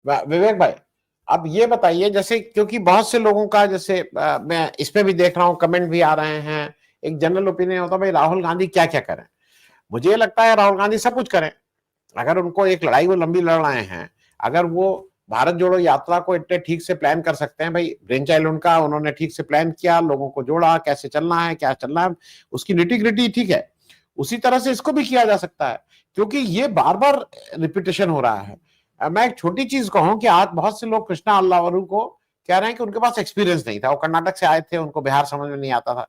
विवेक भाई, अब ये बताइए, जैसे क्योंकि बहुत से लोगों का, जैसे मैं इसमें भी देख रहा हूँ, कमेंट भी आ रहे हैं, एक जनरल ओपिनियन होता है भाई राहुल गांधी क्या क्या करें। मुझे ये लगता है राहुल गांधी सब कुछ करें। अगर उनको एक लड़ाई वो लंबी लड़ रहे हैं, अगर वो भारत जोड़ो यात्रा को इतने ठीक से प्लान कर सकते हैं, भाई ब्रेन चाइल्ड उनका, उन्होंने ठीक से प्लान किया, लोगों को जोड़ा, कैसे चलना है, क्या चलना है, उसकी निटी ग्रिटी ठीक है। उसी तरह से इसको भी किया जा सकता है, क्योंकि ये बार बार रिपीटेशन हो रहा है। मैं एक छोटी चीज कहूं कि आज बहुत से लोग कृष्णा अल्लावरू को कह रहे हैं कि उनके पास एक्सपीरियंस नहीं था, वो कर्नाटक से आए थे, उनको बिहार समझ में नहीं आता था।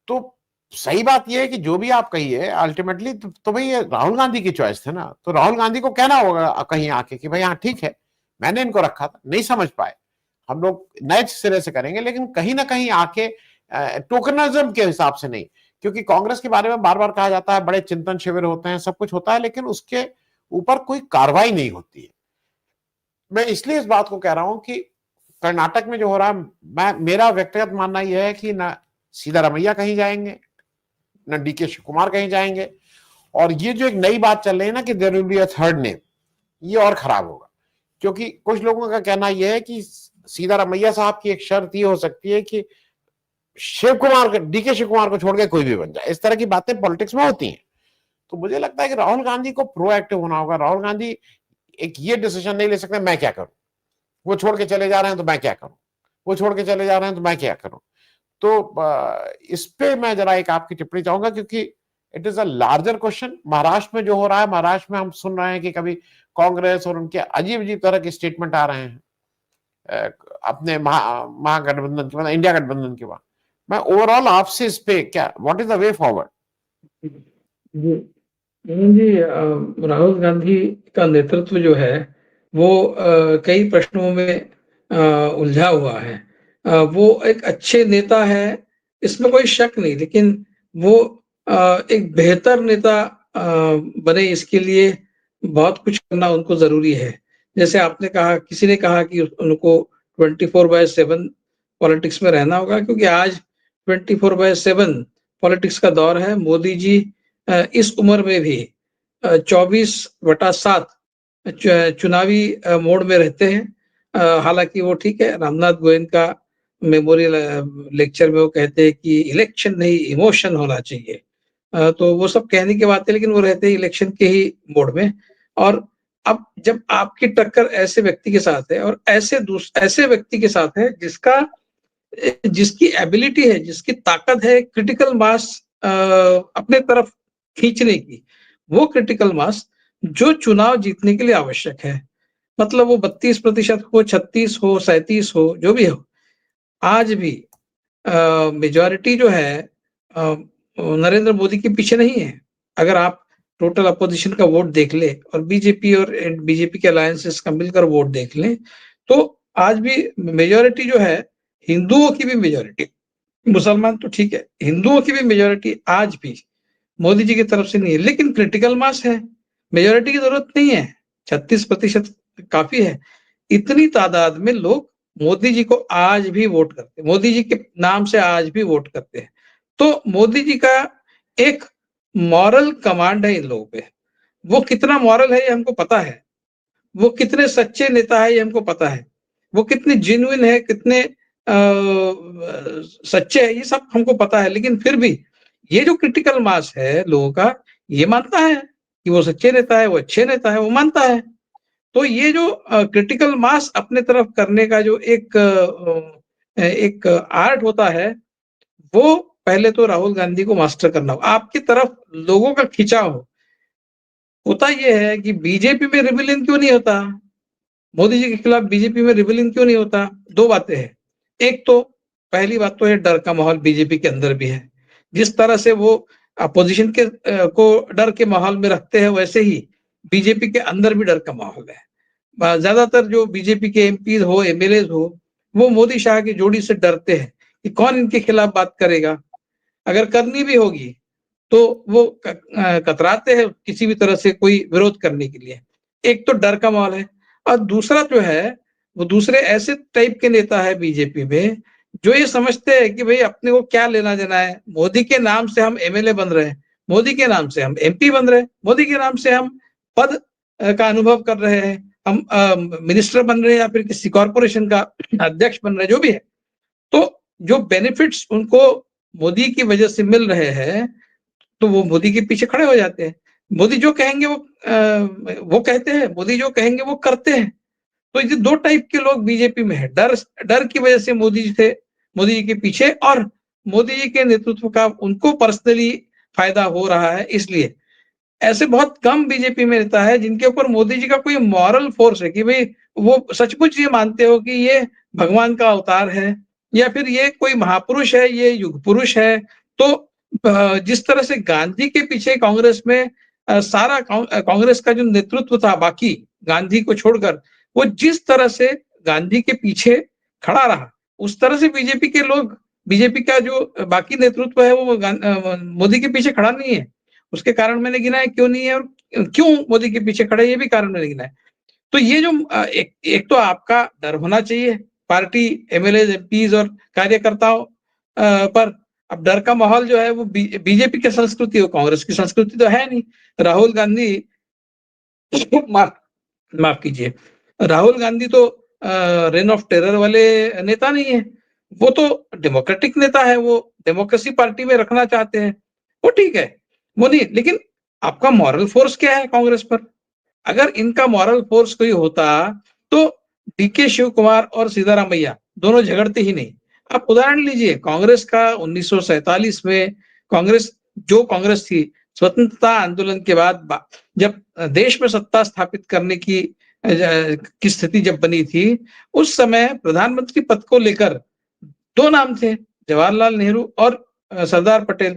तो सही बात यह है कि जो भी आप कहिए अल्टीमेटली तो भाई ये राहुल गांधी की चॉइस थे ना, तो राहुल गांधी को कहना होगा कहीं आके कि भाई हाँ ठीक है, मैंने इनको रखा था, नहीं समझ पाए, हम लोग नए सिरे से करेंगे, लेकिन कहीं ना कहीं आके टोकनिज्म के हिसाब से नहीं। क्योंकि कांग्रेस के बारे में बार बार कहा जाता है, बड़े चिंतन शिविर होते हैं, सब कुछ होता है, लेकिन उसके ऊपर कोई कार्रवाई नहीं होती है। मैं इसलिए इस बात को कह रहा हूं कि कर्नाटक में जो हो रहा है, मेरा व्यक्तिगत मानना यह है कि ना सीधा रमैया कहीं जाएंगे, न डीके शिव कुमार कहीं जाएंगे, और ये जो एक नई बात चल रही है ना कि there will be a third name, ये और खराब होगा। क्योंकि कुछ लोगों का कहना यह है कि सीधा रमैया साहब की एक शर्त ये हो सकती है कि शिव कुमार, डीके शिव कुमार को छोड़ के कोई भी बन जाए, इस तरह की बातें पॉलिटिक्स में होती हैं। तो मुझे लगता है कि राहुल गांधी को प्रोएक्टिव होना होगा। राहुल गांधी एक ये डिसीजन नहीं ले सकते मैं क्या करूं, वो छोड़ के चले जा रहे हैं तो मैं क्या करूं, वो छोड़ के चले जा रहे हैं तो मैं क्या करूं। तो इस पे मैं जरा एक आपकी टिप्पणी चाहूंगा, क्योंकि it is a larger question. Maharashtra में जो हो रहा है, महाराष्ट्र में हम सुन रहे हैं कि कभी कांग्रेस और उनके अजीब अजीब तरह के स्टेटमेंट आ रहे हैं अपने महागठबंधन के बाद, इंडिया गठबंधन के बाद। मैं ओवरऑल आपसे इस पे क्या, what is the way forward? जी जी, राहुल गांधी का नेतृत्व जो है वो कई प्रश्नों में उलझा हुआ है। वो एक अच्छे नेता है, इसमें कोई शक नहीं, लेकिन वो एक बेहतर नेता बने, इसके लिए बहुत कुछ करना उनको जरूरी है। जैसे आपने कहा, किसी ने कहा कि उनको 24/7 पॉलिटिक्स में रहना होगा, क्योंकि आज 24/7 पॉलिटिक्स का दौर है। मोदी जी इस उम्र में भी 24/7 चुनावी मोड में रहते हैं। हालांकि वो ठीक है, रामनाथ गोविंद का मेमोरियल लेक्चर में वो कहते हैं कि इलेक्शन नहीं इमोशन होना चाहिए। तो वो सब कहने की बात है, लेकिन वो रहते हैं इलेक्शन के ही मोड में। और अब जब आपकी टक्कर ऐसे व्यक्ति के साथ है, और ऐसे व्यक्ति के साथ है जिसकी एबिलिटी है, जिसकी ताकत है क्रिटिकल मास अपने तरफ खींचने की, वो क्रिटिकल मास जो चुनाव जीतने के लिए आवश्यक है, मतलब वो 32% हो, 36 हो, 37 हो, जो भी हो, आज भी मेजॉरिटी जो है नरेंद्र मोदी के पीछे नहीं है। अगर आप टोटल अपोजिशन का वोट देख ले और बीजेपी के अलायंसेस का मिलकर वोट देख लें, तो आज भी मेजॉरिटी जो है, हिंदुओं की भी मेजॉरिटी, मुसलमान तो ठीक है, हिंदुओं की भी मेजॉरिटी आज भी मोदी जी की तरफ से नहीं है। लेकिन क्रिटिकल मास है, मेजॉरिटी की जरूरत नहीं है, 36% काफी है। इतनी तादाद में लोग मोदी जी को आज भी वोट करते हैं, मोदी जी के नाम से आज भी वोट करते हैं। तो मोदी जी का एक मॉरल कमांड है इन लोगों पे। वो कितना मॉरल है ये हमको पता है, वो कितने सच्चे नेता है ये हमको पता है, वो कितने जेन्युइन है, कितने सच्चे है, ये सब हमको पता है। लेकिन फिर भी ये जो क्रिटिकल मास है लोगों का, ये मानता है कि वो सच्चे नेता है, वो अच्छे नेता है, वो मानता है। तो ये जो क्रिटिकल मास अपने तरफ करने का जो एक आर्ट होता है, वो पहले तो राहुल गांधी को मास्टर करना हो। आपकी तरफ लोगों का खिंचाव होता ये है कि बीजेपी में रिबेलियन क्यों नहीं होता, मोदी जी के खिलाफ बीजेपी में रिबेलियन क्यों नहीं होता। दो बातें हैं। एक तो, पहली बात तो है, डर का माहौल बीजेपी के अंदर भी है। जिस तरह से वो अपोजिशन के को डर के माहौल में रखते हैं, वैसे ही बीजेपी के अंदर भी डर का माहौल है। ज्यादातर जो बीजेपी के एमपी हो, एमएलए हो, वो मोदी शाह की जोड़ी से डरते हैं कि कौन इनके खिलाफ बात करेगा। अगर करनी भी होगी तो वो कतराते हैं किसी भी तरह से कोई विरोध करने के लिए। एक तो डर का माहौल है, और दूसरा जो है, वो दूसरे ऐसे टाइप के नेता है बीजेपी में जो ये समझते हैं कि भाई अपने को क्या लेना देना है, मोदी के नाम से हम एमएलए बन रहे हैं, मोदी के नाम से हम एमपी बन रहे हैं, मोदी के नाम से हम पद का अनुभव कर रहे हैं, हम मिनिस्टर बन रहे हैं या फिर किसी कॉर्पोरेशन का अध्यक्ष बन रहे हैं, जो भी है, तो जो बेनिफिट्स उनको मोदी की वजह से मिल रहे हैं, तो वो मोदी के पीछे खड़े हो जाते हैं। मोदी जो कहेंगे वो कहते हैं, मोदी जो कहेंगे वो करते हैं। तो ये 2 टाइप के लोग बीजेपी में हैं। डर की वजह से मोदी जी के पीछे, और मोदी जी के नेतृत्व का उनको पर्सनली फायदा हो रहा है इसलिए। ऐसे बहुत कम बीजेपी में रहता है जिनके ऊपर मोदी जी का कोई मॉरल फोर्स है कि भाई वो सचमुच ये मानते हो कि ये भगवान का अवतार है या फिर ये कोई महापुरुष है, ये युग पुरुष है। तो जिस तरह से गांधी के पीछे कांग्रेस में सारा कांग्रेस का जो नेतृत्व था, बाकी गांधी को छोड़कर, वो जिस तरह से गांधी के पीछे खड़ा रहा, उस तरह से बीजेपी का जो बाकी नेतृत्व है वो मोदी के पीछे खड़ा नहीं है। उसके कारण मैंने गिनाए क्यों नहीं है, और क्यों मोदी के पीछे खड़े, ये भी कारण मैंने गिनाए। तो ये जो एक तो आपका डर होना चाहिए पार्टी, एमएलए, एमपीज और कार्यकर्ताओं पर। अब डर का माहौल जो है वो बीजेपी की संस्कृति हो, कांग्रेस की संस्कृति तो है नहीं। राहुल गांधी माफ माफ कीजिए, राहुल गांधी तो रेन ऑफ टेरर वाले नेता नहीं है। वो तो डेमोक्रेटिक नेता है, वो डेमोक्रेसी पार्टी में रखना चाहते हैं, वो ठीक है, वो नहीं। लेकिन आपका मॉरल फोर्स क्या है कांग्रेस पर? अगर इनका मॉरल फोर्स कोई होता तो डीके शिव कुमार और सीतारामैया दोनों झगड़ते ही नहीं। आप उदाहरण लीजिए कांग्रेस का 1947 में, कांग्रेस थी स्वतंत्रता आंदोलन के बाद, जब देश में सत्ता स्थापित करने की स्थिति जब बनी थी, उस समय प्रधानमंत्री पद को लेकर 2 नाम थे, जवाहरलाल नेहरू और सरदार पटेल।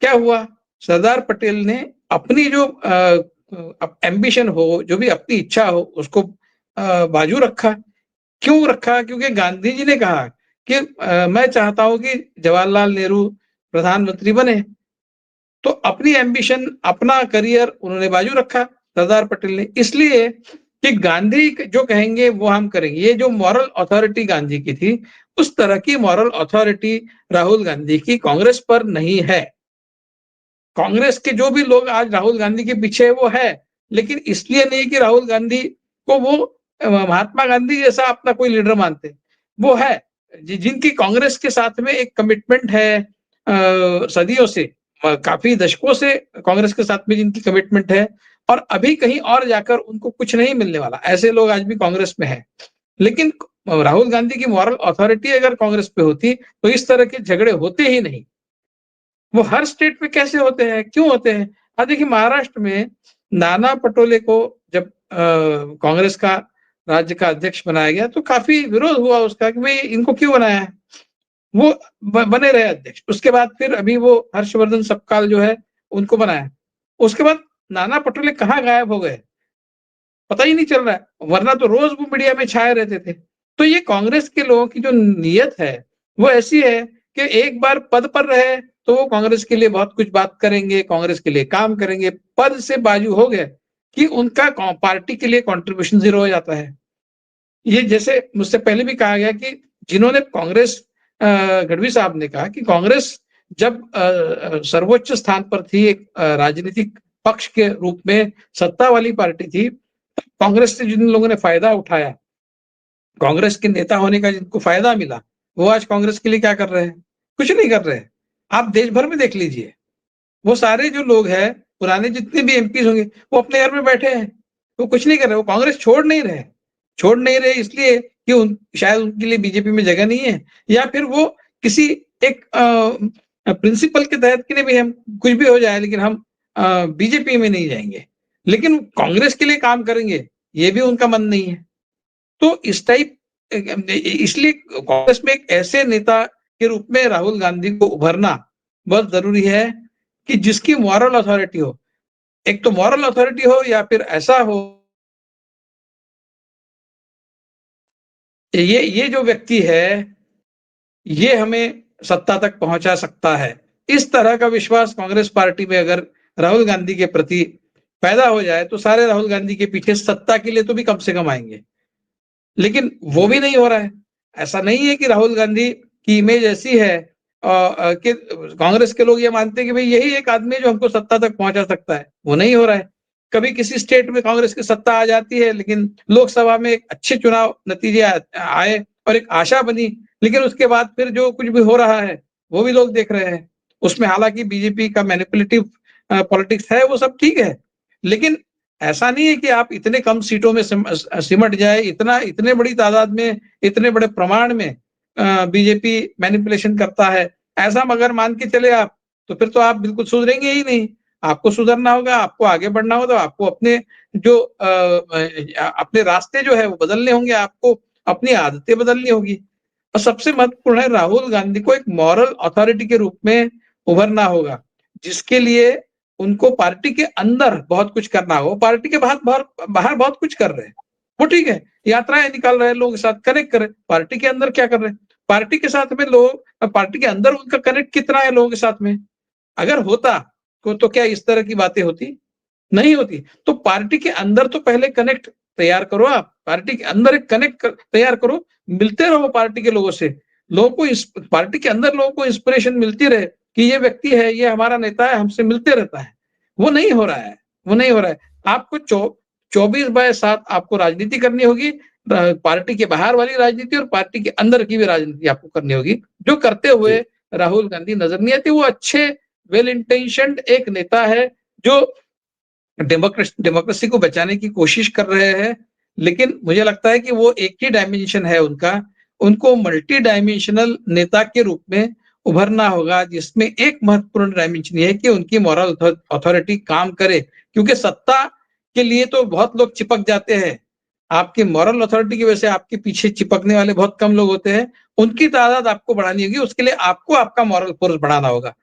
क्या हुआ? सरदार पटेल ने अपनी जो एम्बिशन हो, जो भी अपनी इच्छा हो, उसको बाजू रखा। क्यों रखा? क्योंकि गांधी जी ने कहा कि मैं चाहता हूं कि जवाहरलाल नेहरू प्रधानमंत्री बने। तो अपनी एम्बिशन, अपना करियर उन्होंने बाजू रखा, सरदार पटेल ने, इसलिए कि गांधी जो कहेंगे वो हम करेंगे। ये जो मॉरल अथॉरिटी गांधी की थी, उस तरह की मॉरल अथॉरिटी राहुल गांधी की कांग्रेस पर नहीं है। कांग्रेस के जो भी लोग आज राहुल गांधी के पीछे है वो है, लेकिन इसलिए नहीं कि राहुल गांधी को वो महात्मा गांधी जैसा अपना कोई लीडर मानते, वो है जिनकी कांग्रेस के साथ में एक कमिटमेंट है सदियों से, काफी दशकों से कांग्रेस के साथ में जिनकी कमिटमेंट है, और अभी कहीं और जाकर उनको कुछ नहीं मिलने वाला, ऐसे लोग आज भी कांग्रेस में है। लेकिन राहुल गांधी की मॉरल अथॉरिटी अगर कांग्रेस पे होती तो इस तरह के झगड़े होते ही नहीं। वो हर स्टेट में कैसे होते हैं, क्यों होते हैं? अब देखिए महाराष्ट्र में नाना पटोले को जब कांग्रेस का राज्य का अध्यक्ष बनाया गया तो काफी विरोध हुआ उसका कि भाई इनको क्यों बनाया है। वो बने रहे अध्यक्ष। उसके बाद फिर अभी वो हर्षवर्धन सपकाल जो है उनको बनाया। उसके बाद नाना पटोले कहाँ गायब हो गए, पता ही नहीं चल रहा है, वरना तो रोज वो मीडिया में छाए रहते थे। तो ये कांग्रेस के लोगों की जो नीयत है वो ऐसी है कि एक बार पद पर रहे तो वो कांग्रेस के लिए बहुत कुछ बात करेंगे, कांग्रेस के लिए काम करेंगे। पद से बाजू हो गए कि उनका पार्टी के लिए कंट्रीब्यूशन जीरो हो जाता है। ये जैसे मुझसे पहले भी कहा गया कि जिन्होंने कांग्रेस, गढ़वी साहब ने कहा कि कांग्रेस जब सर्वोच्च स्थान पर थी, एक राजनीतिक पक्ष के रूप में सत्ता वाली पार्टी थी, कांग्रेस से जिन लोगों ने फायदा उठाया, कांग्रेस के नेता होने का जिनको फायदा मिला, वो आज कांग्रेस के लिए क्या कर रहे हैं? कुछ नहीं कर रहे हैं। आप देश भर में देख लीजिए, वो सारे जो लोग हैं, पुराने जितने भी एमपी होंगे, वो अपने घर में बैठे हैं, वो कुछ नहीं कर रहे, वो कांग्रेस छोड़ नहीं रहे इसलिए कि शायद उनके लिए बीजेपी में जगह नहीं है, या फिर वो किसी एक प्रिंसिपल के तहत कि नहीं भाई हम कुछ भी हो जाए लेकिन हम बीजेपी में नहीं जाएंगे, लेकिन कांग्रेस के लिए काम करेंगे, ये भी उनका मन नहीं है। तो इस टाइप, इसलिए कांग्रेस में एक ऐसे नेता के रूप में राहुल गांधी को उभरना बहुत जरूरी है कि जिसकी मॉरल अथॉरिटी हो। एक तो मॉरल अथॉरिटी हो या फिर ऐसा हो ये जो व्यक्ति है ये हमें सत्ता तक पहुंचा सकता है। इस तरह का विश्वास कांग्रेस पार्टी में अगर राहुल गांधी के प्रति पैदा हो जाए तो सारे राहुल गांधी के पीछे सत्ता के लिए तो भी कम से कम आएंगे, लेकिन वो भी नहीं हो रहा है। ऐसा नहीं है कि राहुल गांधी की इमेज ऐसी है कि कांग्रेस के लोग ये मानते हैं कि भाई यही एक आदमी है जो हमको सत्ता तक पहुंचा सकता है, वो नहीं हो रहा है। कभी किसी स्टेट में कांग्रेस की सत्ता आ जाती है, लेकिन लोकसभा में एक अच्छे चुनाव नतीजे आए और एक आशा बनी, लेकिन उसके बाद फिर जो कुछ भी हो रहा है वो भी लोग देख रहे हैं। उसमें हालांकि बीजेपी का मैनिपुलेटिव पॉलिटिक्स है, वो सब ठीक है, लेकिन ऐसा नहीं है कि आप इतने कम सीटों में सिमट जाए, इतने बड़ी तादाद में, इतने बड़े प्रमाण में बीजेपी मैनिपुलेशन करता है, ऐसा मगर मान के चले आप, तो फिर तो आप बिल्कुल सुधरेंगे ही नहीं। आपको सुधरना होगा, आपको आगे बढ़ना होगा, तो आपको अपने जो अपने रास्ते जो है वो बदलने होंगे, आपको अपनी आदतें बदलनी होगी। और सबसे महत्वपूर्ण है, राहुल गांधी को एक मॉरल अथॉरिटी के रूप में उभरना होगा, जिसके लिए उनको पार्टी के अंदर बहुत कुछ करना होगा। पार्टी के बाहर बहुत कुछ कर रहे हैं, वो ठीक है, यात्राएं निकाल रहे हैं, लोगों के साथ कनेक्ट कर रहे हैं, पार्टी के अंदर क्या कर रहे हैं? पार्टी के साथ में लोग, पार्टी के अंदर उनका कनेक्ट कितना है लोगों के साथ में? अगर होता तो क्या इस तरह की बातें होती? नहीं होती। तो पार्टी के अंदर तो पहले कनेक्ट तैयार करो, आप पार्टी के अंदर एक कनेक्ट तैयार करो, मिलते रहो पार्टी के लोगों से, लोगों को इस पार्टी के अंदर लोगों को इंस्पिरेशन मिलती रहे कि ये व्यक्ति है, ये हमारा नेता है, हमसे मिलते रहता है। वो नहीं हो रहा है, वो नहीं हो रहा है। आपको 24/7 आपको राजनीति करनी होगी, पार्टी के बाहर वाली राजनीति और पार्टी के अंदर की भी राजनीति आपको करनी होगी, जो करते हुए राहुल गांधी नजर नहीं आते। वो अच्छे वेल इंटेंशनड एक नेता है जो डेमोक्रेसी को बचाने की कोशिश कर रहे हैं, लेकिन मुझे लगता है कि वो एक ही डायमेंशन है उनका, उनको मल्टी डायमेंशनल नेता के रूप में उभरना होगा, जिसमें एक महत्वपूर्ण डायमेंशन ये है कि उनकी मॉरल अथॉरिटी काम करे, क्योंकि सत्ता के लिए तो बहुत लोग चिपक जाते हैं, आपकी मॉरल अथॉरिटी की वजह से आपके पीछे चिपकने वाले बहुत कम लोग होते हैं, उनकी तादाद आपको बढ़ानी होगी, उसके लिए आपको आपका मॉरल फोर्स बढ़ाना होगा।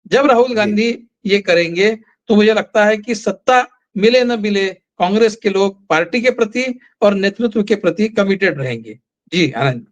जब राहुल गांधी ये करेंगे तो मुझे लगता है कि सत्ता मिले न मिले, कांग्रेस के लोग पार्टी के प्रति और नेतृत्व के प्रति कमिटेड रहेंगे। जी आनंद।